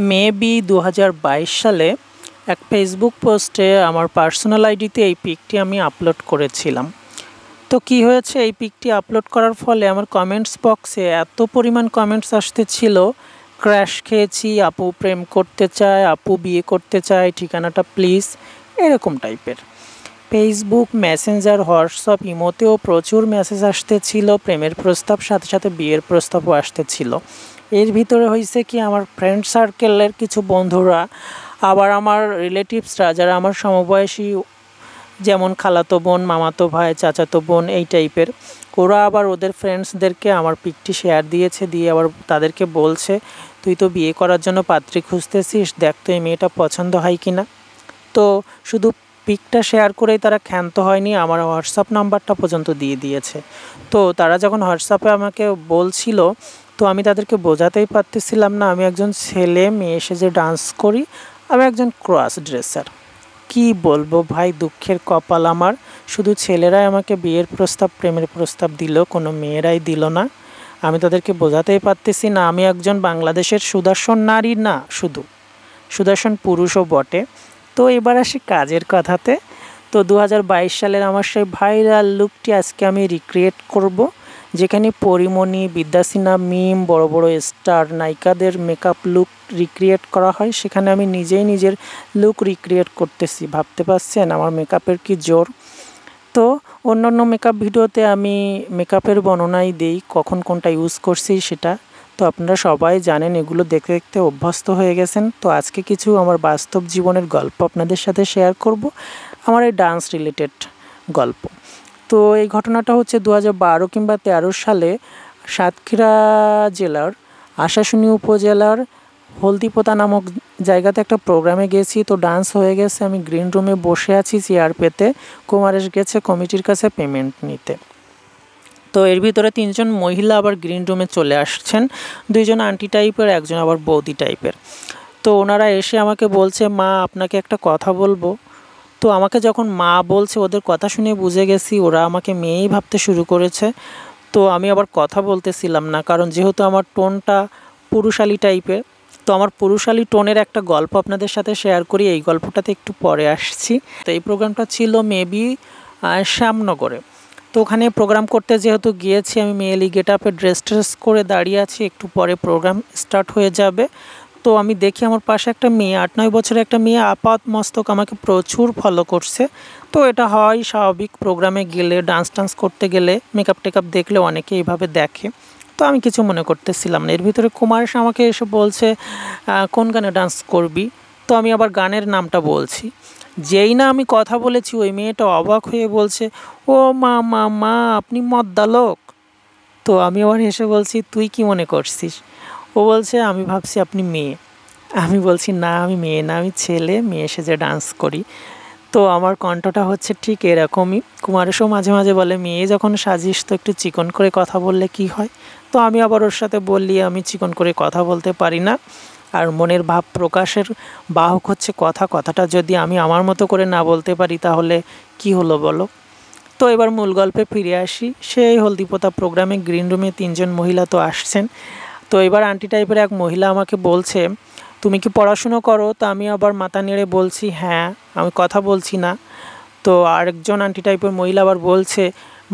Maybe 2022 সালে এক Facebook পোস্টে আমার পার্সোনাল আইডিতে এই পিকটি আমি আপলোড করেছিলাম। তো কি হয়েছে, এই পিকটি আপলোড করার ফলে আমার কমেন্টস বক্সে এত পরিমাণ কমেন্টস আসতেছিল, ক্র্যাশ খেয়েছি, আপু প্রেম করতে চায়, আপু বিয়ে করতে চায়, ঠিকানাটা প্লিজ, এরকম টাইপের। ফেসবুক, মেসেঞ্জার, হোয়াটসঅ্যাপ, ইমোতেও প্রচুর মেসেজ আসতেছিল, প্রেমের প্রস্তাব, সাথে সাথে বিয়ের প্রস্তাবও আসতেছিল। এর ভিতরে হয়েছে কি, আমার ফ্রেন্ড সার্কেলের কিছু বন্ধুরা, আবার আমার রিলেটিভসরা যারা আমার সমবয়সী, যেমন খালাতো বোন, মামাতো ভাই, চাচাতো বোন, এই টাইপের, ওরা আবার ওদের ফ্রেন্ডসদেরকে আমার পিকটি শেয়ার দিয়েছে, দিয়ে আবার তাদেরকে বলছে, তুই তো বিয়ে করার জন্য পাত্রী খুঁজতেছিস, দেখ তো এই মেয়েটা পছন্দ হয় কি না। তো শুধু পিকটা শেয়ার করেই তারা ক্ষান্ত হয়নি, আমার হোয়াটসঅ্যাপ নাম্বারটা পর্যন্ত দিয়ে দিয়েছে। তো তারা যখন হোয়াটসঅ্যাপে আমাকে বলছিল, তো আমি তাদেরকে বোঝাতেই পারতেছিলাম না আমি একজন ছেলে, মেয়ে সেজে ডান্স করি, আমি একজন ক্রস ড্রেসার। কি বলবো ভাই, দুঃখের কপাল আমার, শুধু ছেলেরাই আমাকে বিয়ের প্রস্তাব, প্রেমের প্রস্তাব দিল, কোনো মেয়েরাই দিল না। আমি তাদেরকে বোঝাতেই পারতেছি না আমি একজন বাংলাদেশের সুদর্শন নারী না, শুধু সুদর্শন পুরুষও বটে। তো এবার আসি কাজের কথাতে। তো 2022 সালের আমার সেই ভাইরাল লুকটি আজকে আমি রিক্রিয়েট করব, যেখানে পরিমণি, বিদ্যাসিনহা, মিম, বড় বড় স্টার নায়িকাদের মেকআপ লুক রিক্রিয়েট করা হয়, সেখানে আমি নিজেই নিজের লুক রিক্রিয়েট করতেছি। ভাবতে পারছেন আমার মেকআপের কি জোর। তো অন্যান্য মেকআপ ভিডিওতে আমি মেকআপের বর্ণনাই দেই, কখন কোনটা ইউজ করছি সেটা। তো আপনারা সবাই জানেন, এগুলো দেখতে দেখতে অভ্যস্ত হয়ে গেছেন। তো আজকে কিছু আমার বাস্তব জীবনের গল্প আপনাদের সাথে শেয়ার করব, আমার এই ডান্স রিলেটেড গল্প। তো এই ঘটনাটা হচ্ছে 2012 কিংবা 2013 সালে সাতক্ষীরা জেলার আশাশুনি উপজেলার হলদিপোতা নামক জায়গাতে একটা প্রোগ্রামে গেছি। তো ডান্স হয়ে গেছে, আমি গ্রিন রুমে বসে আছি চেয়ার পেতে, কুমারেশ গেছে কমিটির কাছে পেমেন্ট নিতে। তো এর ভিতরে 3জন মহিলা আবার গ্রিন রুমে চলে আসছেন, 2জন আন্টি টাইপের, একজন আবার বৌদি টাইপের। তো ওনারা এসে আমাকে বলছে, মা আপনাকে একটা কথা বলবো। তো আমাকে যখন মা বলছে, ওদের কথা শুনে বুঝে গেছি ওরা আমাকে মেয়েই ভাবতে শুরু করেছে। তো আমি আবার কথা বলতেছিলাম না, কারণ যেহেতু আমার টোনটা পুরুষালী টাইপের। তো আমার পুরুষালী টোনের একটা গল্প আপনাদের সাথে শেয়ার করি, এই গল্পটাতে একটু পরে আসছি। তো এই প্রোগ্রামটা ছিল মেবি শ্যামনগরে। তো ওখানে প্রোগ্রাম করতে যেহেতু গিয়েছি, আমি মেয়েলি গেট আপে ড্রেস করে দাঁড়িয়ে আছি, একটু পরে প্রোগ্রাম স্টার্ট হয়ে যাবে। তো আমি দেখি আমার পাশে একটা মেয়ে, 8-9 বছরের একটা মেয়ে, আপাত মস্তক আমাকে প্রচুর ফলো করছে। তো এটা হয় স্বাভাবিক, প্রোগ্রামে গেলে, ডান্স করতে গেলে, মেকআপ টেকআপ দেখলে অনেকে এইভাবে দেখে। তো আমি কিছু মনে করতেছিলাম না। এর ভিতরে কুমারেশ আমাকে এসে বলছে, কোন গানে ডান্স করবি। তো আমি আবার গানের নামটা বলছি, যেই না আমি কথা বলেছি, ওই মেয়েটা অবাক হয়ে বলছে, ও মা মা মা আপনি মদ্দা লোক। তো আমি আবার হেসে বলছি, তুই কি মনে করছিস। ও বলছে, আমি ভাবছি আপনি মেয়ে। আমি বলছি, না আমি মেয়ে না, আমি ছেলে, মেয়ে সেজে ডান্স করি। তো আমার কণ্ঠটা হচ্ছে ঠিক এরকমই। কুমারেশও মাঝে মাঝে বলে, মেয়ে যখন সাজিস তো একটু চিকন করে কথা বললে কি হয়। তো আমি আবার ওর সাথে বললি, আমি চিকন করে কথা বলতে পারি না, আর মনের ভাব প্রকাশের বাহক হচ্ছে কথা। কথাটা যদি আমি আমার মতো করে না বলতে পারি, তাহলে কি হলো বলো। তো এবার মূল গল্পে ফিরে আসি। সেই হলদিপোতা প্রোগ্রামে গ্রিন রুমে 3জন মহিলা তো আসছেন। তো এবার আন্টি টাইপের এক মহিলা আমাকে বলছে, তুমি কি পড়াশুনো করো। তো আমি আবার মাথা নেড়ে বলছি, হ্যাঁ, আমি কথা বলছি না। তো আরেকজন আন্টি টাইপের মহিলা আবার বলছে,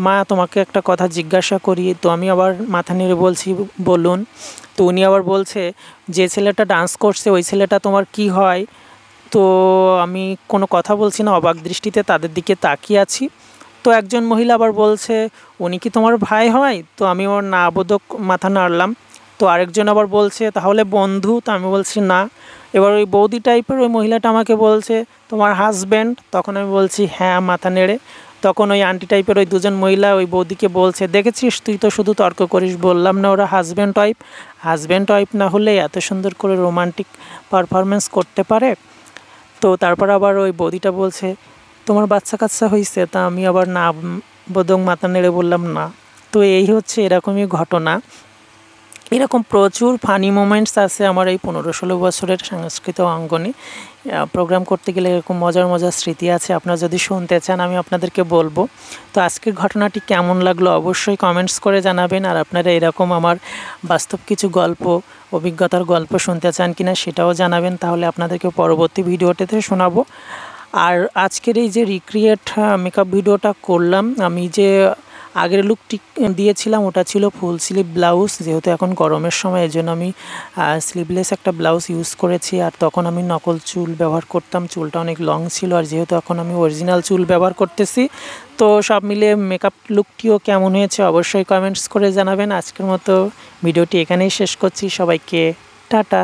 মা তোমাকে একটা কথা জিজ্ঞাসা করি। তো আমি আবার মাথা নেড়ে বলছি, বলুন। তো উনি আবার বলছে, যে ছেলেটা ডান্স করছে ওই ছেলেটা তোমার কি হয়। তো আমি কোনো কথা বলছি না, অবাক দৃষ্টিতে তাদের দিকে তাকিয়ে আছি। তো একজন মহিলা আবার বলছে, উনি কি তোমার ভাই হয়। তো আমি ওর না বোধক মাথা নাড়লাম। তো আরেকজন আবার বলছে, তাহলে বন্ধু। তো আমি বলছি না। এবার ওই বৌদি টাইপের ওই মহিলাটা আমাকে বলছে, তোমার হাজব্যান্ড। তখন আমি বলছি হ্যাঁ, মাথা নেড়ে। তখন ওই আন্টি টাইপের ওই 2জন মহিলা ওই বৌদিকে বলছে, দেখেছিস তুই তো শুধু তর্ক করিস, বললাম না ওরা হাজব্যান্ড ওয়াইফ না হলে এত সুন্দর করে রোমান্টিক পারফরমেন্স করতে পারে। তো তারপর আবার ওই বৌদিটা বলছে, তোমার বাচ্চা কাচ্চা হয়েছে। তা আমি আবার না বোধক মাথা নেড়ে বললাম না। তো এই হচ্ছে এরকমই ঘটনা। এরকম প্রচুর ফানি মোমেন্টস আছে আমার এই 15-16 বছরের সাংস্কৃতিক অঙ্গনে। প্রোগ্রাম করতে গেলে এরকম মজার মজার স্মৃতি আছে। আপনারা যদি শুনতে চান আমি আপনাদেরকে বলবো। তো আজকের ঘটনাটি কেমন লাগলো অবশ্যই কমেন্টস করে জানাবেন। আর আপনারা এরকম আমার বাস্তব কিছু গল্প, অভিজ্ঞতার গল্প শুনতে চান কিনা সেটাও জানাবেন, তাহলে আপনাদেরকে পরবর্তী ভিডিওটিতে শোনাবো। আর আজকের এই যে রিক্রিয়েট মেকআপ ভিডিওটা করলাম, আমি যে আগের লুকটি দিয়েছিলাম ওটা ছিল ফুল স্লিভ ব্লাউজ। যেহেতু এখন গরমের সময়, এই জন্য আমি স্লিভলেস একটা ব্লাউজ ইউজ করেছি। আর তখন আমি নকল চুল ব্যবহার করতাম, চুলটা অনেক লং ছিল। আর যেহেতু এখন আমি অরিজিনাল চুল ব্যবহার করতেছি, তো সব মিলিয়ে মেকআপ লুকটিও কেমন হয়েছে অবশ্যই কমেন্টস করে জানাবেন। আজকের মতো ভিডিওটি এখানেই শেষ করছি। সবাইকে টাটা।